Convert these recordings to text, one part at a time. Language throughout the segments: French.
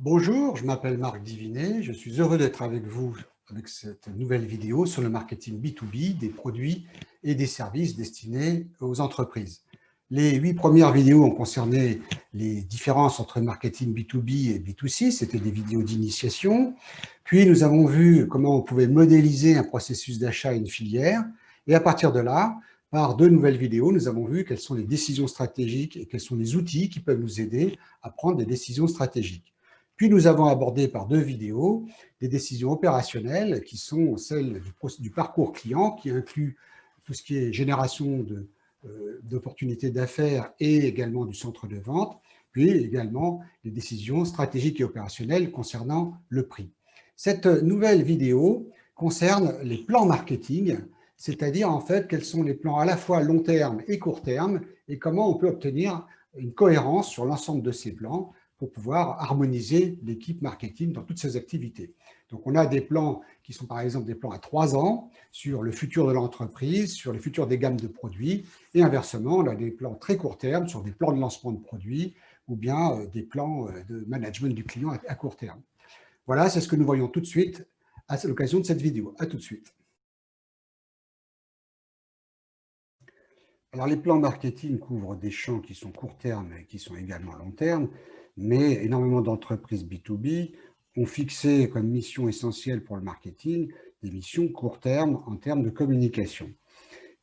Bonjour, je m'appelle Marc Divinet, je suis heureux d'être avec vous avec cette nouvelle vidéo sur le marketing B2B, des produits et des services destinés aux entreprises. Les 8 premières vidéos ont concerné les différences entre marketing B2B et B2C, c'était des vidéos d'initiation. Puis nous avons vu comment on pouvait modéliser un processus d'achat à une filière. Et à partir de là, par 2 nouvelles vidéos, nous avons vu quelles sont les décisions stratégiques et quels sont les outils qui peuvent nous aider à prendre des décisions stratégiques. Puis nous avons abordé par 2 vidéos des décisions opérationnelles qui sont celles du parcours client, qui inclut tout ce qui est génération d'opportunités d'affaires et également du centre de vente, puis également les décisions stratégiques et opérationnelles concernant le prix. Cette nouvelle vidéo concerne les plans marketing, c'est-à-dire en fait quels sont les plans à la fois long terme et court terme et comment on peut obtenir une cohérence sur l'ensemble de ces plans pour pouvoir harmoniser l'équipe marketing dans toutes ses activités. Donc, on a des plans qui sont par exemple des plans à 3 ans sur le futur de l'entreprise, sur le futur des gammes de produits, et inversement, on a des plans très court terme sur des plans de lancement de produits ou bien des plans de management du client à court terme. Voilà, c'est ce que nous voyons tout de suite à l'occasion de cette vidéo. À tout de suite. Alors, les plans marketing couvrent des champs qui sont court terme et qui sont également long terme, mais énormément d'entreprises B2B ont fixé comme mission essentielle pour le marketing des missions court terme en termes de communication.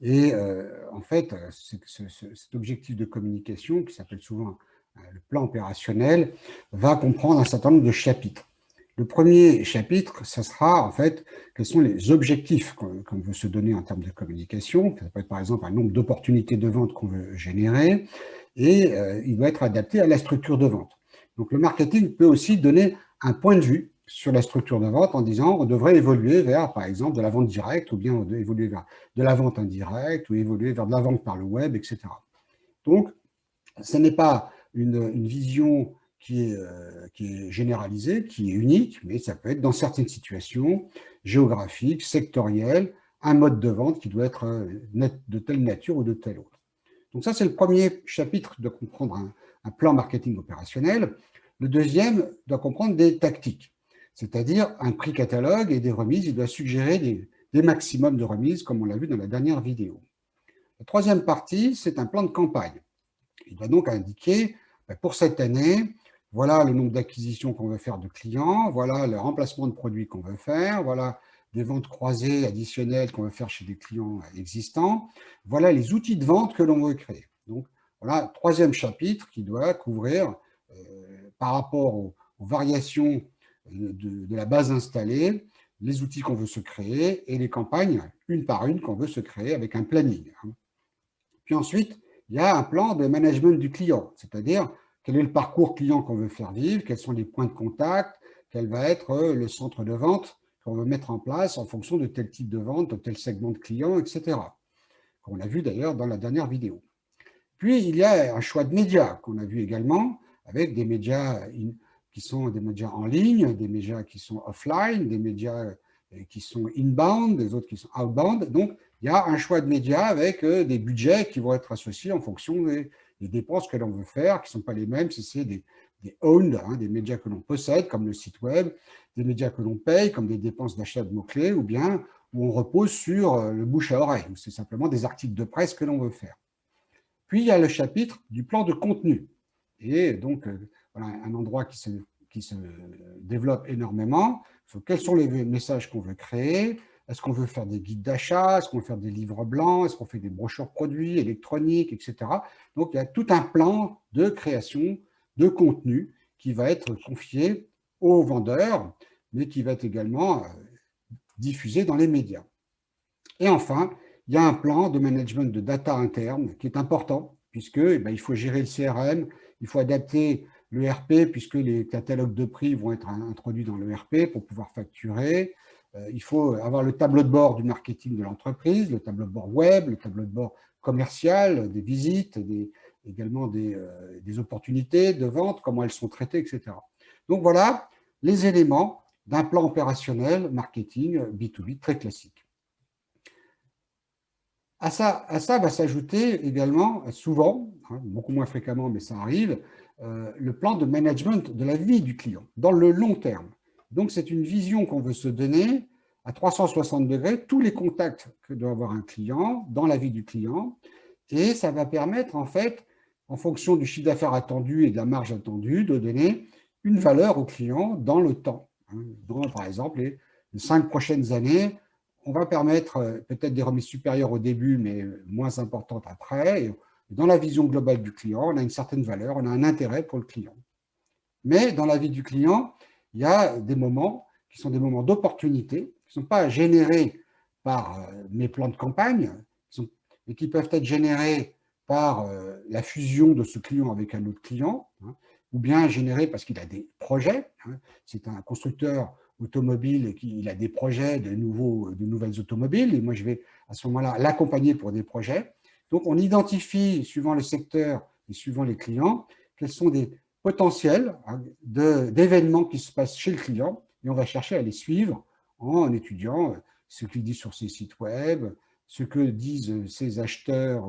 Et en fait, cet objectif de communication, qui s'appelle souvent le plan opérationnel, va comprendre un certain nombre de chapitres. Le premier chapitre, ça sera en fait quels sont les objectifs qu'on veut se donner en termes de communication. Ça peut être par exemple un nombre d'opportunités de vente qu'on veut générer et il doit être adapté à la structure de vente. Donc le marketing peut aussi donner un point de vue sur la structure de vente en disant on devrait évoluer vers par exemple de la vente directe ou bien on devrait évoluer vers de la vente indirecte ou évoluer vers de la vente par le web, etc. Donc ce n'est pas une vision qui est généralisée, qui est unique, mais ça peut être dans certaines situations géographiques, sectorielles, un mode de vente qui doit être de telle nature ou de telle autre. Donc ça, c'est le premier chapitre de comprendre un plan marketing opérationnel. Le deuxième doit comprendre des tactiques, c'est-à-dire un prix catalogue et des remises. Il doit suggérer des maximums de remises, comme on l'a vu dans la dernière vidéo. La troisième partie, c'est un plan de campagne. Il doit donc indiquer, pour cette année, voilà le nombre d'acquisitions qu'on veut faire de clients, voilà le remplacement de produits qu'on veut faire, voilà des ventes croisées additionnelles qu'on veut faire chez des clients existants, voilà les outils de vente que l'on veut créer. Donc, voilà, troisième chapitre qui doit couvrir, par rapport aux variations de la base installée, les outils qu'on veut se créer et les campagnes, une par une, qu'on veut se créer avec un planning. Puis ensuite, il y a un plan de management du client, c'est-à-dire quel est le parcours client qu'on veut faire vivre, quels sont les points de contact, quel va être le centre de vente qu'on veut mettre en place en fonction de tel type de vente, de tel segment de client, etc. Qu'on a vu d'ailleurs dans la dernière vidéo. Puis, il y a un choix de médias qu'on a vu également, avec des médias qui sont des médias en ligne, des médias qui sont offline, des médias qui sont inbound, des autres qui sont outbound. Donc, il y a un choix de médias avec des budgets qui vont être associés en fonction des dépenses que l'on veut faire, qui ne sont pas les mêmes si c'est des owned, des médias que l'on possède, comme le site web, des médias que l'on paye, comme des dépenses d'achat de mots-clés, ou bien où on repose sur le bouche à oreille, où c'est simplement des articles de presse que l'on veut faire. Puis, il y a le chapitre du plan de contenu. Et donc, voilà un endroit qui se développe énormément. Quels sont les messages qu'on veut créer? Est-ce qu'on veut faire des guides d'achat? Est-ce qu'on veut faire des livres blancs? Est-ce qu'on fait des brochures produits électroniques, etc. Donc, il y a tout un plan de création de contenu qui va être confié aux vendeurs, mais qui va être également diffusé dans les médias. Et enfin, il y a un plan de management de data interne qui est important, puisque il faut gérer le CRM, il faut adapter le RP, puisque les catalogues de prix vont être introduits dans le RP pour pouvoir facturer. Il faut avoir le tableau de bord du marketing de l'entreprise, le tableau de bord web, le tableau de bord commercial, des visites, également des opportunités de vente, comment elles sont traitées, etc. Donc voilà les éléments d'un plan opérationnel marketing B2B très classique. À ça va s'ajouter également, souvent, hein, beaucoup moins fréquemment, mais ça arrive, le plan de management de la vie du client, dans le long terme. Donc, c'est une vision qu'on veut se donner à 360 degrés, tous les contacts que doit avoir un client dans la vie du client, et ça va permettre, en fait, en fonction du chiffre d'affaires attendu et de la marge attendue, de donner une valeur au client dans le temps. Dans, par exemple, les 5 prochaines années, on va permettre peut-être des remises supérieures au début, mais moins importantes après. Et dans la vision globale du client, on a une certaine valeur, on a un intérêt pour le client. Mais dans la vie du client, il y a des moments qui sont des moments d'opportunité, qui ne sont pas générés par mes plans de campagne, et qui peuvent être générés par la fusion de ce client avec un autre client, hein, ou bien générés parce qu'il a des projets. Hein. C'est un constructeur automobile et il a des projets de nouvelles automobiles, et moi je vais à ce moment-là l'accompagner pour des projets. Donc on identifie, suivant le secteur et suivant les clients, quels sont des potentiels hein, d'événements qui se passent chez le client, et on va chercher à les suivre en étudiant ce qu'il dit sur ses sites web, ce que disent ses acheteurs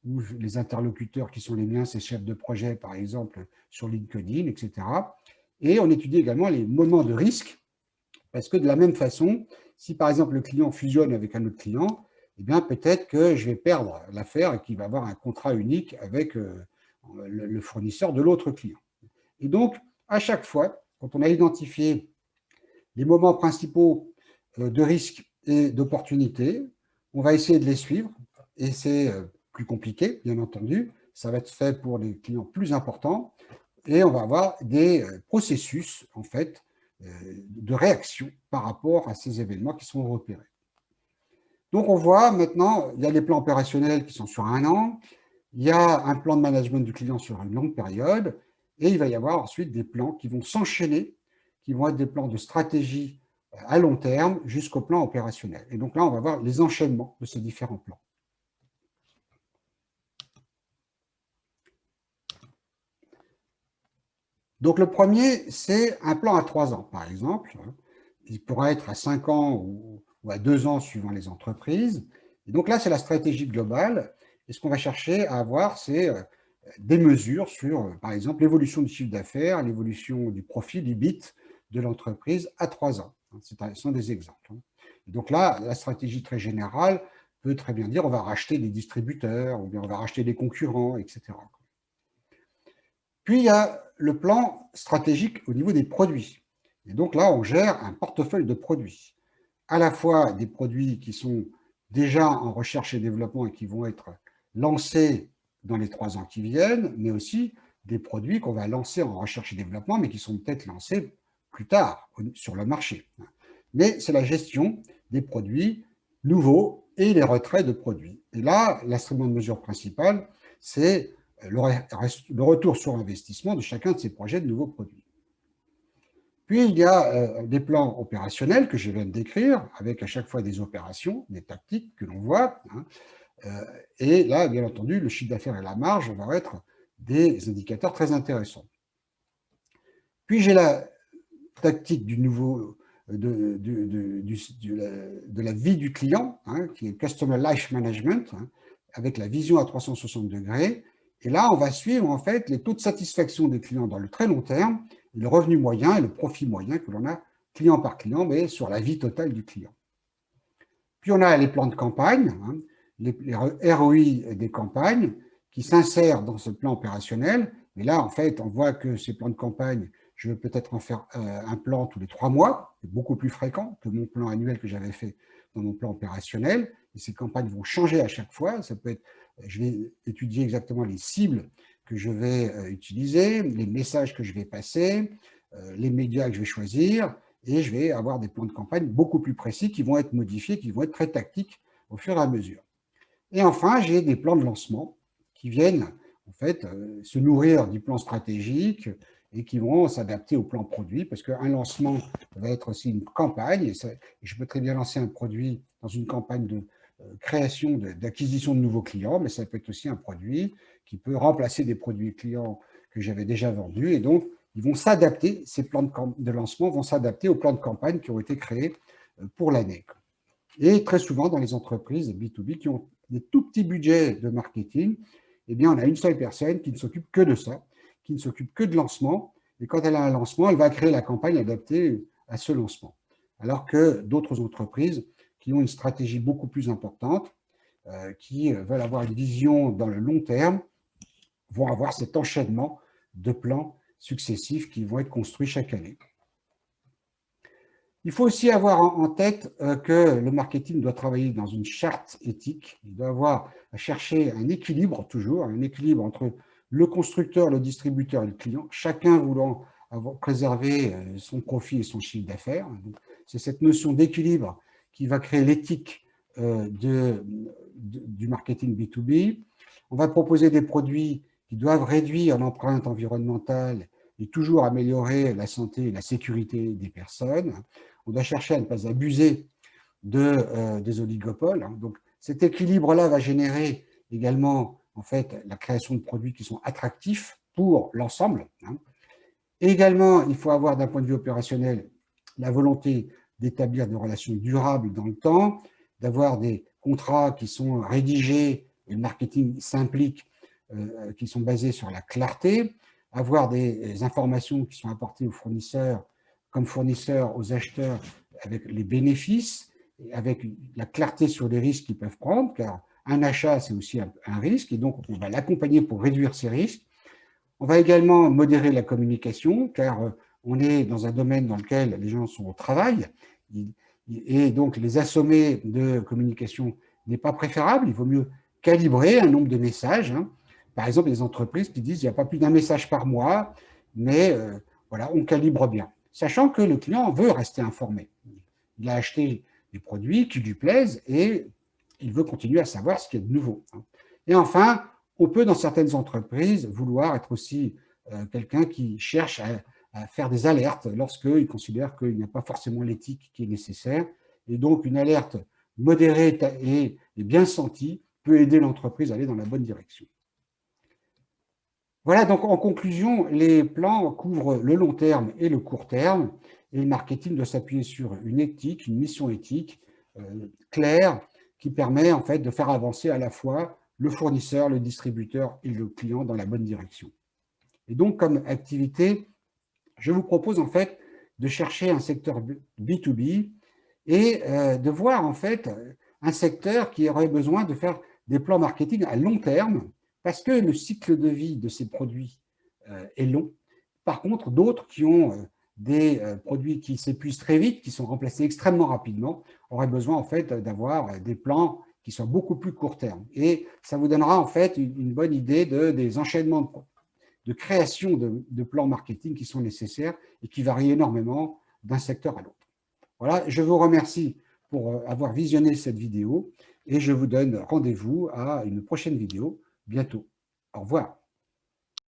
ou les interlocuteurs qui sont les miens, ses chefs de projet, par exemple, sur LinkedIn, etc. Et on étudie également les moments de risque, parce que de la même façon, si par exemple le client fusionne avec un autre client, eh bien peut-être que je vais perdre l'affaire et qu'il va avoir un contrat unique avec le fournisseur de l'autre client. Et donc, à chaque fois, quand on a identifié les moments principaux de risque et d'opportunité, on va essayer de les suivre, et c'est plus compliqué, bien entendu. Ça va être fait pour des clients plus importants, et on va avoir des processus, en fait, de réaction par rapport à ces événements qui sont repérés. Donc, on voit maintenant, il y a les plans opérationnels qui sont sur 1 an, il y a un plan de management du client sur une longue période, et il va y avoir ensuite des plans qui vont s'enchaîner, qui vont être des plans de stratégie à long terme jusqu'au plan opérationnel. Et donc là, on va voir les enchaînements de ces différents plans. Donc le premier, c'est un plan à 3 ans, par exemple. Il pourra être à 5 ans ou à 2 ans suivant les entreprises. Et donc là, c'est la stratégie globale. Et ce qu'on va chercher à avoir, c'est des mesures sur, par exemple, l'évolution du chiffre d'affaires, l'évolution du profit, du EBIT de l'entreprise à 3 ans. Ce sont des exemples. Et donc là, la stratégie très générale peut très bien dire on va racheter des distributeurs, ou bien on va racheter des concurrents, etc. Puis, il y a le plan stratégique au niveau des produits. Et donc là, on gère un portefeuille de produits, à la fois des produits qui sont déjà en recherche et développement et qui vont être lancés dans les 3 ans qui viennent, mais aussi des produits qu'on va lancer en recherche et développement, mais qui sont peut-être lancés plus tard sur le marché. Mais c'est la gestion des produits nouveaux et les retraits de produits. Et là, l'instrument de mesure principal, c'est le retour sur investissement de chacun de ces projets de nouveaux produits. Puis, il y a des plans opérationnels que je viens de décrire, avec à chaque fois des opérations, des tactiques que l'on voit. Et là, bien entendu, le chiffre d'affaires et la marge vont être des indicateurs très intéressants. Puis, j'ai la tactique du nouveau, de la vie du client, qui est Customer Life Management, avec la vision à 360 degrés. Et là, on va suivre en fait les taux de satisfaction des clients dans le très long terme, le revenu moyen et le profit moyen que l'on a client par client, mais sur la vie totale du client. Puis on a les plans de campagne, les ROI des campagnes qui s'insèrent dans ce plan opérationnel. Mais là, en fait, on voit que ces plans de campagne, je vais peut-être en faire un plan tous les 3 mois, c'est beaucoup plus fréquent que mon plan annuel que j'avais fait dans mon plan opérationnel. Et ces campagnes vont changer à chaque fois. Ça peut être, je vais étudier exactement les cibles que je vais utiliser, les messages que je vais passer, les médias que je vais choisir, et je vais avoir des plans de campagne beaucoup plus précis qui vont être modifiés, qui vont être très tactiques au fur et à mesure. Et enfin, j'ai des plans de lancement qui viennent en fait se nourrir du plan stratégique et qui vont s'adapter au plan produit, parce qu'un lancement va être aussi une campagne, et je peux très bien lancer un produit dans une campagne de création, d'acquisition de nouveaux clients, mais ça peut être aussi un produit qui peut remplacer des produits clients que j'avais déjà vendus, et donc ils vont s'adapter, ces plans de lancement vont s'adapter aux plans de campagne qui ont été créés pour l'année. Et très souvent dans les entreprises B2B qui ont des tout petits budgets de marketing, eh bien, on a une seule personne qui ne s'occupe que de ça, qui ne s'occupe que de lancement. Et quand elle a un lancement, elle va créer la campagne adaptée à ce lancement. Alors que d'autres entreprises qui ont une stratégie beaucoup plus importante, qui veulent avoir une vision dans le long terme, vont avoir cet enchaînement de plans successifs qui vont être construits chaque année. Il faut aussi avoir en tête que le marketing doit travailler dans une charte éthique. Il doit avoir à chercher un équilibre, toujours, un équilibre entre le constructeur, le distributeur et le client, chacun voulant préserver son profit et son chiffre d'affaires. C'est cette notion d'équilibre qui va créer l'éthique du marketing B2B. On va proposer des produits qui doivent réduire l'empreinte environnementale et toujours améliorer la santé et la sécurité des personnes. On doit chercher à ne pas abuser des oligopoles. Donc, cet équilibre-là va générer également en fait, la création de produits qui sont attractifs pour l'ensemble. Également, il faut avoir d'un point de vue opérationnel la volonté d'établir des relations durables dans le temps, d'avoir des contrats qui sont rédigés, et le marketing s'implique, qui sont basés sur la clarté, avoir des informations qui sont apportées aux fournisseurs, comme fournisseurs aux acheteurs, avec les bénéfices, avec la clarté sur les risques qu'ils peuvent prendre, car un achat, c'est aussi un risque, et donc on va l'accompagner pour réduire ces risques. On va également modérer la communication, car on est dans un domaine dans lequel les gens sont au travail, et donc les assommer de communication n'est pas préférable, il vaut mieux calibrer un nombre de messages. Par exemple, les entreprises qui disent qu'il n'y a pas plus d'un message par mois, mais voilà, on calibre bien, sachant que le client veut rester informé. Il a acheté des produits qui lui plaisent et il veut continuer à savoir ce qu'il y a de nouveau. Et enfin, on peut, dans certaines entreprises, vouloir être aussi quelqu'un qui cherche à faire des alertes lorsqu'il considère qu'il n'y a pas forcément l'éthique qui est nécessaire. Et donc, une alerte modérée et bien sentie peut aider l'entreprise à aller dans la bonne direction. Voilà, donc en conclusion, les plans couvrent le long terme et le court terme, et le marketing doit s'appuyer sur une éthique, une mission éthique claire, qui permet en fait de faire avancer à la fois le fournisseur, le distributeur et le client dans la bonne direction. Et donc, comme activité, je vous propose en fait de chercher un secteur B2B et de voir en fait un secteur qui aurait besoin de faire des plans marketing à long terme, parce que le cycle de vie de ces produits est long. Par contre, d'autres qui ont des produits qui s'épuisent très vite, qui sont remplacés extrêmement rapidement, auraient besoin en fait d'avoir des plans qui soient beaucoup plus court terme. Et ça vous donnera en fait une bonne idée des enchaînements de création de plans marketing qui sont nécessaires et qui varient énormément d'un secteur à l'autre. Voilà, je vous remercie pour avoir visionné cette vidéo et je vous donne rendez-vous à une prochaine vidéo bientôt. Au revoir.